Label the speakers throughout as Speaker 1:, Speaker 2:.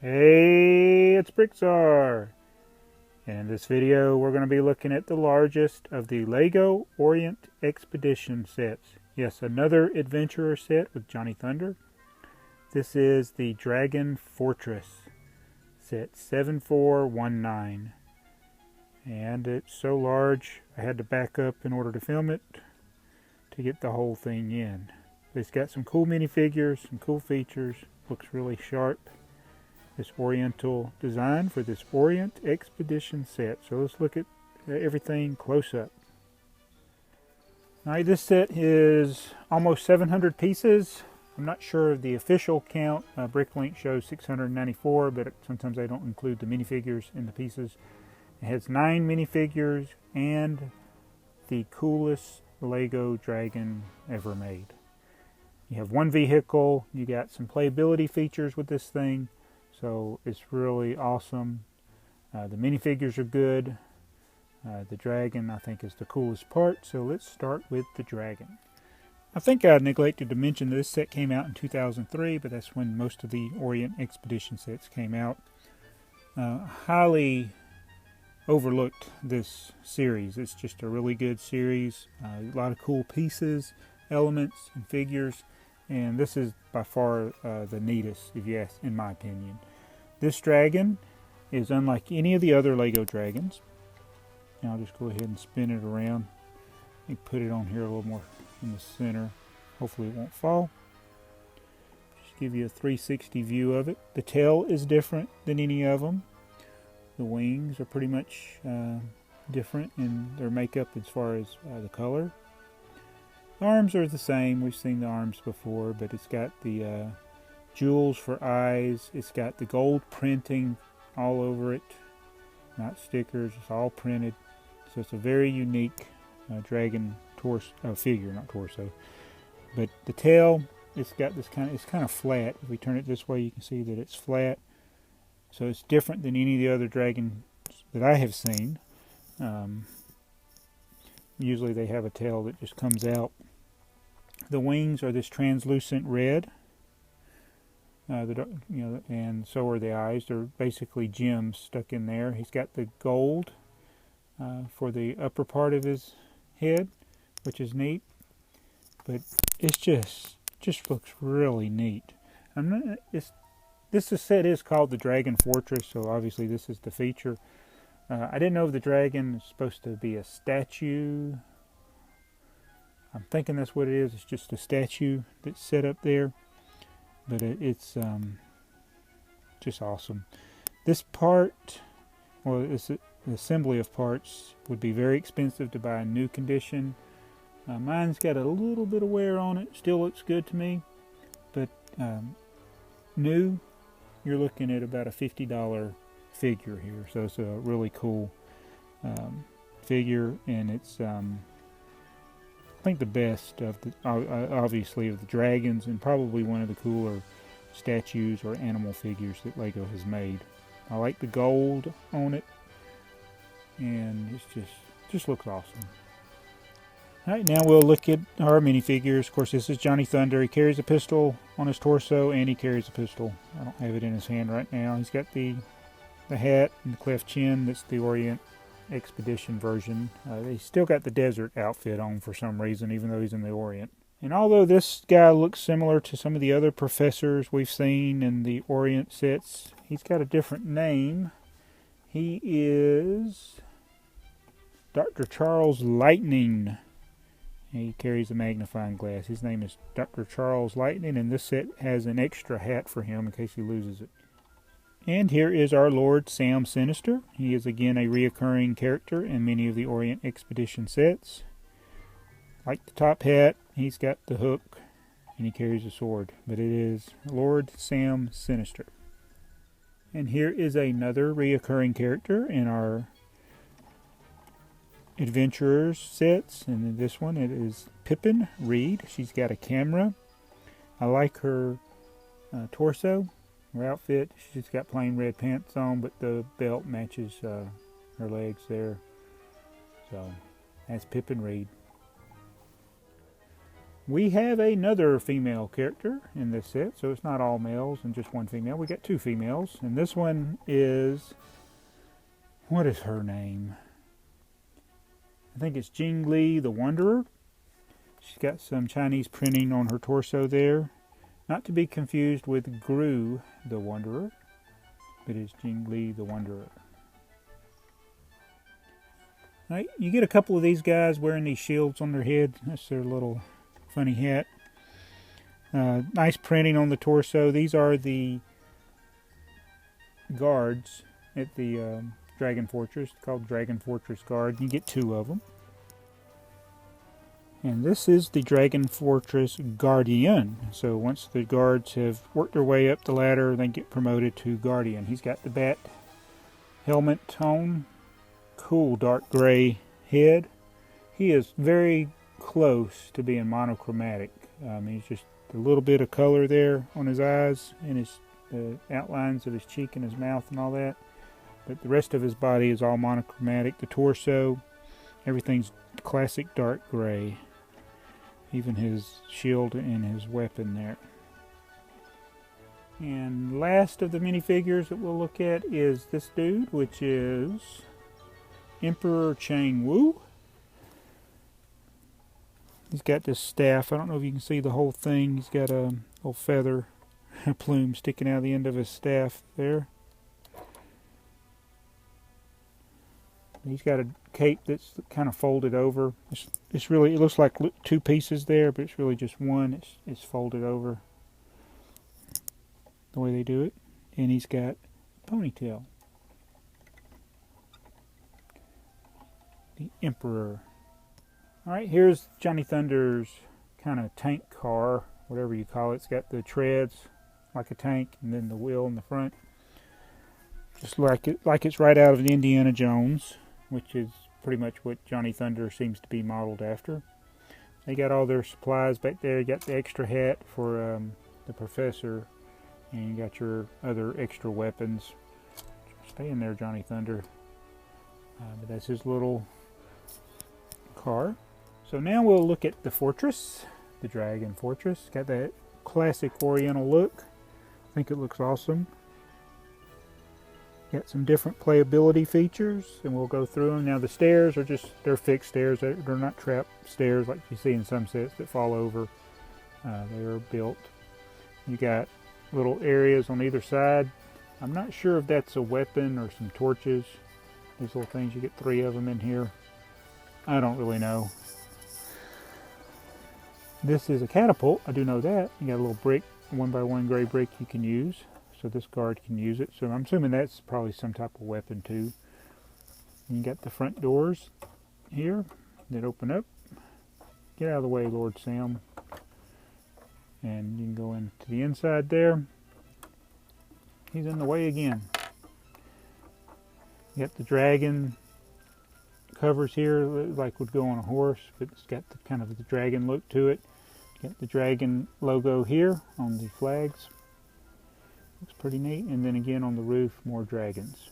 Speaker 1: Hey, it's BrickTsar. In this video, we're going to be looking at the largest of the LEGO Orient Expedition sets. Yes, another adventurer set with Johnny Thunder. This is the Dragon Fortress set 7419. And it's so large, I had to back up in order to film it to get the whole thing in. It's got some cool minifigures, some cool features, looks really sharp. This oriental design for this Orient Expedition set. So let's look at everything close up. Alright, this set is almost 700 pieces. I'm not sure of the official count. Bricklink shows 694, but sometimes they don't include the minifigures in the pieces. It has 9 minifigures and the coolest LEGO dragon ever made. You have one vehicle, you got some playability features with this thing. So it's really awesome. The minifigures are good. The dragon, I think, is the coolest part. So let's start with the dragon. I think I neglected to mention that this set came out in 2003, but that's when most of the Orient Expedition sets came out. Highly overlooked, this series. It's just a really good series. A lot of cool pieces, elements, and figures. And this is by far the neatest, if you ask, in my opinion. This dragon is unlike any of the other LEGO dragons. Now I'll just go ahead and spin it around. Let me put it on here a little more in the center. Hopefully it won't fall. Just give you a 360 view of it. The tail is different than any of them. The wings are pretty much different in their makeup as far as the color. The arms are the same. We've seen the arms before, but it's got the jewels for eyes. It's got the gold printing all over it. Not stickers. It's all printed. So it's a very unique dragon figure, not torso. But the tail, it's got this it's kind of flat. If we turn it this way, you can see that it's flat. So it's different than any of the other dragons that I have seen. Usually they have a tail that just comes out. The wings are this translucent red, and so are the eyes. They're basically gems stuck in there. He's got the gold for the upper part of his head, which is neat. But it's just looks really neat. This set is called the Dragon Fortress, so obviously this is the feature. I didn't know if the dragon is supposed to be a statue. I'm thinking that's what it is. It's just a statue that's set up there. But it's just awesome. This part, well, the assembly of parts would be very expensive to buy in new condition. Mine's got a little bit of wear on it. Still looks good to me. But new, you're looking at about a $50 figure here. So it's a really cool figure, and it's I think the best of the obviously of the dragons, and probably one of the cooler statues or animal figures that LEGO has made. I like the gold on it, and it's just looks awesome. Alright, now we'll look at our minifigures. Of course, this is Johnny Thunder. He carries a pistol on his torso, and he carries a pistol. I don't have it in his hand right now. He's got the hat and the cleft chin. That's the Orient Expedition version. They still got the desert outfit on for some reason, even though he's in the Orient. And although this guy looks similar to some of the other professors we've seen in the Orient sets, he's got a different name. He is Dr. Charles Lightning. He carries a magnifying glass. His name is Dr. Charles Lightning, and this set has an extra hat for him in case he loses it. And here is our Lord Sam Sinister. He is again a reoccurring character in many of the Orient Expedition sets. Like the top hat, he's got the hook and he carries a sword. But it is Lord Sam Sinister. And here is another reoccurring character in our Adventurers sets. And in this one it is Pippin Reed. She's got a camera. I like her torso. Her outfit, she's got plain red pants on, but the belt matches her legs there. So, that's Pippin Reed. We have another female character in this set, so it's not all males and just one female. We got two females, and this one is, what is her name? I think it's Jing Lee the Wanderer. She's got some Chinese printing on her torso there. Not to be confused with Gru the Wanderer, but it's Jing Lee the Wanderer. Right, you get a couple of these guys wearing these shields on their head. That's their little funny hat. Nice printing on the torso. These are the guards at the Dragon Fortress, called Dragon Fortress Guard. You get two of them. And this is the Dragon Fortress Guardian. So once the guards have worked their way up the ladder, they get promoted to Guardian. He's got the bat helmet on. Cool dark gray head. He is very close to being monochromatic. He's just a little bit of color there on his eyes and his outlines of his cheek and his mouth and all that. But the rest of his body is all monochromatic. The torso, everything's classic dark gray. Even his shield and his weapon there. And last of the minifigures that we'll look at is this dude, which is Emporer Chang Wu. He's got this staff. I don't know if you can see the whole thing. He's got a little feather plume sticking out the end of his staff there. He's got a cape that's kind of folded over. It's really, it looks like two pieces there, but it's really just one. It's folded over the way they do it. And he's got a ponytail. The Emperor. Alright, here's Johnny Thunder's kind of tank car, whatever you call it. It's got the treads like a tank and then the wheel in the front. Just like it's right out of the Indiana Jones, which is pretty much what Johnny Thunder seems to be modeled after. They got all their supplies back there. You got the extra hat for the professor, and you got your other extra weapons. Stay in there, Johnny Thunder. But that's his little car. So now we'll look at the fortress, the Dragon Fortress. Got that classic Oriental look. I think it looks awesome. Got some different playability features, and we'll go through them. Now the stairs are they're fixed stairs. They're not trap stairs like you see in some sets that fall over. They are built. You got little areas on either side. I'm not sure if that's a weapon or some torches. These little things, you get 3 of them in here. I don't really know. This is a catapult, I do know that. You got a little brick, 1x1 gray brick you can use. So this guard can use it. So I'm assuming that's probably some type of weapon too. You got the front doors here that open up. Get out of the way, Lord Sam. And you can go into the inside there. He's in the way again. You got the dragon covers here, like would go on a horse, but it's got the kind of the dragon look to it. Got the dragon logo here on the flags. Looks pretty neat. And then again on the roof, more dragons.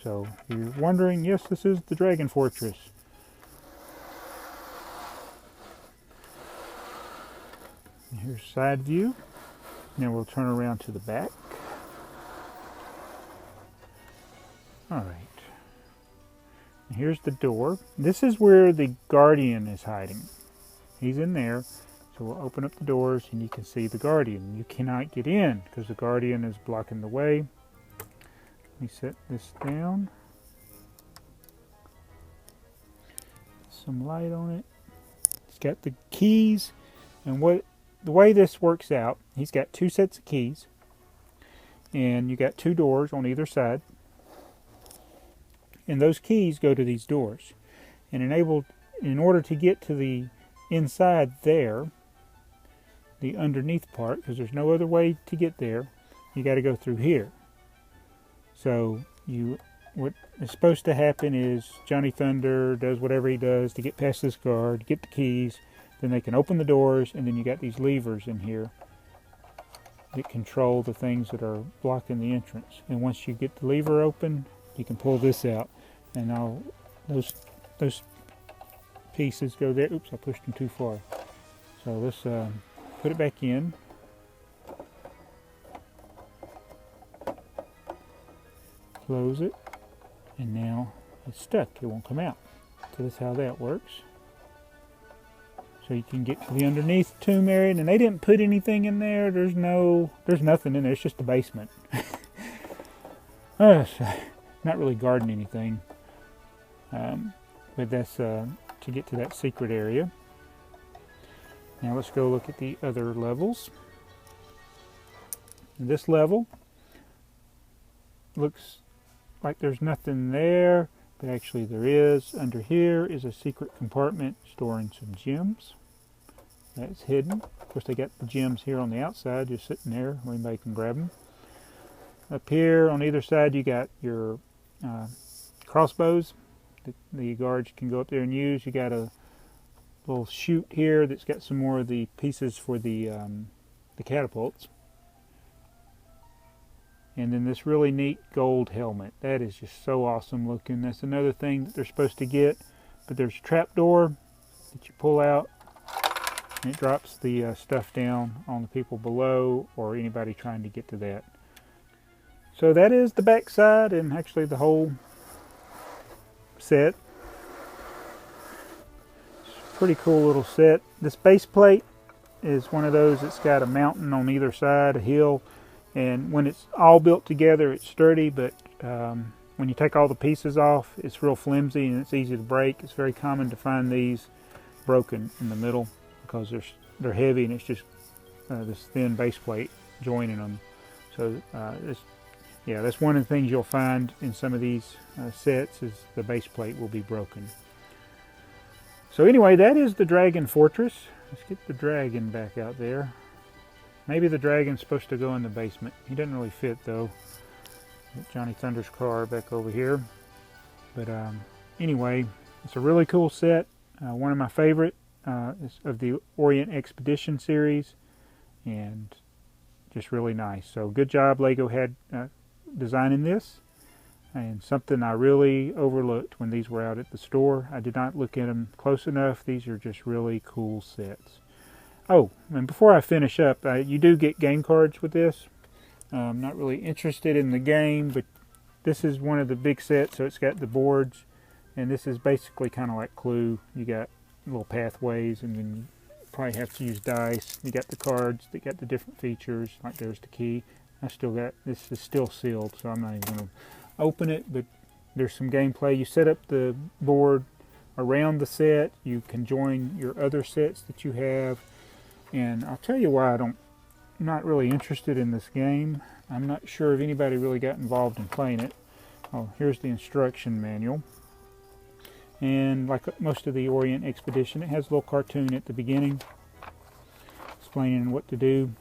Speaker 1: So if you're wondering, yes, this is the Dragon Fortress. And here's side view. Now we'll turn around to the back. Alright. Here's the door. This is where the Guardian is hiding. He's in there. So we'll open up the doors and you can see the Guardian. You cannot get in because the Guardian is blocking the way. Let me set this down. Some light on it. It's got the keys, and the way this works out, he's got 2 sets of keys, and you got 2 doors on either side. And those keys go to these doors. And in order to get to the inside there, the underneath part, because there's no other way to get there, you got to go through here. So what is supposed to happen is Johnny Thunder does whatever he does to get past this guard, get the keys, then they can open the doors, and then you got these levers in here that control the things that are blocking the entrance. And once you get the lever open, you can pull this out, and now those pieces go there. Oops, I pushed them too far. So let's put it back in. Close it, and now it's stuck. It won't come out. So that's how that works. So you can get to the underneath tomb area, and they didn't put anything in there. There's nothing in there. It's just the basement. Not really guarding anything. But that's to get to that secret area. Now let's go look at the other levels. This level looks like there's nothing there, but actually there is. Under here is a secret compartment storing some gems. That's hidden. Of course, they got the gems here on the outside, just sitting there where anybody can grab them. Up here on either side, you got your crossbows that the guards can go up there and use. You got a little chute here that's got some more of the pieces for the catapults. And then this really neat gold helmet. That is just so awesome looking. That's another thing that they're supposed to get. But there's a trapdoor that you pull out, and it drops the stuff down on the people below or anybody trying to get to that. So that is the back side and actually the whole set. It's a pretty cool little set. This base plate is one of those that's got a mountain on either side, a hill. And when it's all built together, it's sturdy, but when you take all the pieces off, it's real flimsy and it's easy to break. It's very common to find these broken in the middle because they're heavy and it's just this thin base plate joining them. So that's one of the things you'll find in some of these sets is the base plate will be broken. So anyway, that is the Dragon Fortress. Let's get the dragon back out there. Maybe the dragon's supposed to go in the basement. He doesn't really fit though. Get Johnny Thunder's car back over here. But anyway, it's a really cool set. One of my favorite is of the Orient Expedition series. And just really nice. So good job Lego had designing this. And something I really overlooked when these were out at the store. I did not look at them close enough. These are just really cool sets. Oh, and before I finish up, you do get game cards with this. I'm not really interested in the game, but this is one of the big sets, so it's got the boards, and this is basically kind of like Clue. You got little pathways, and then you probably have to use dice. You got the cards that got the different features, like there's the key. This is still sealed, so I'm not even going to open it, but there's some gameplay. You set up the board around the set. You can join your other sets that you have. And I'll tell you why I'm not really interested in this game. I'm not sure if anybody really got involved in playing it. Oh, here's the instruction manual. And like most of the Orient Expedition, it has a little cartoon at the beginning explaining what to do.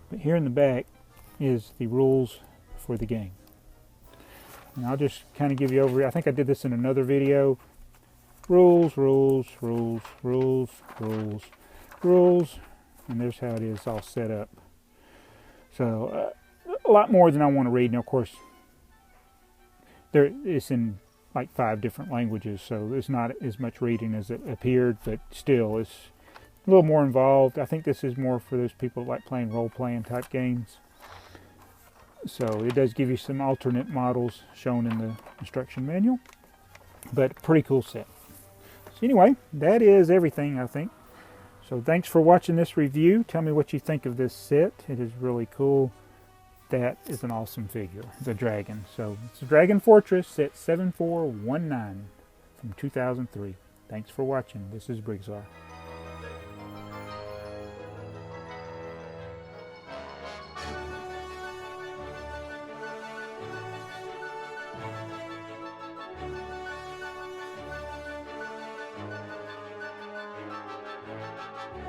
Speaker 1: But here in the back is the rules for the game. And I'll just kind of give you over. I think I did this in another video. Rules, rules, rules, rules, rules, rules. And there's how it is all set up. So a lot more than I want to read. Now, of course, it's in like 5 different languages, so it's not as much reading as it appeared, but still, it's a little more involved. I think this is more for those people that like playing role-playing type games. So it does give you some alternate models shown in the instruction manual, but pretty cool set. So anyway, that is everything, I think. So thanks for watching this review. Tell me what you think of this set. It is really cool. That is an awesome figure, the dragon. So it's the Dragon Fortress set 7419 from 2003. Thanks for watching. This is BrickTsar.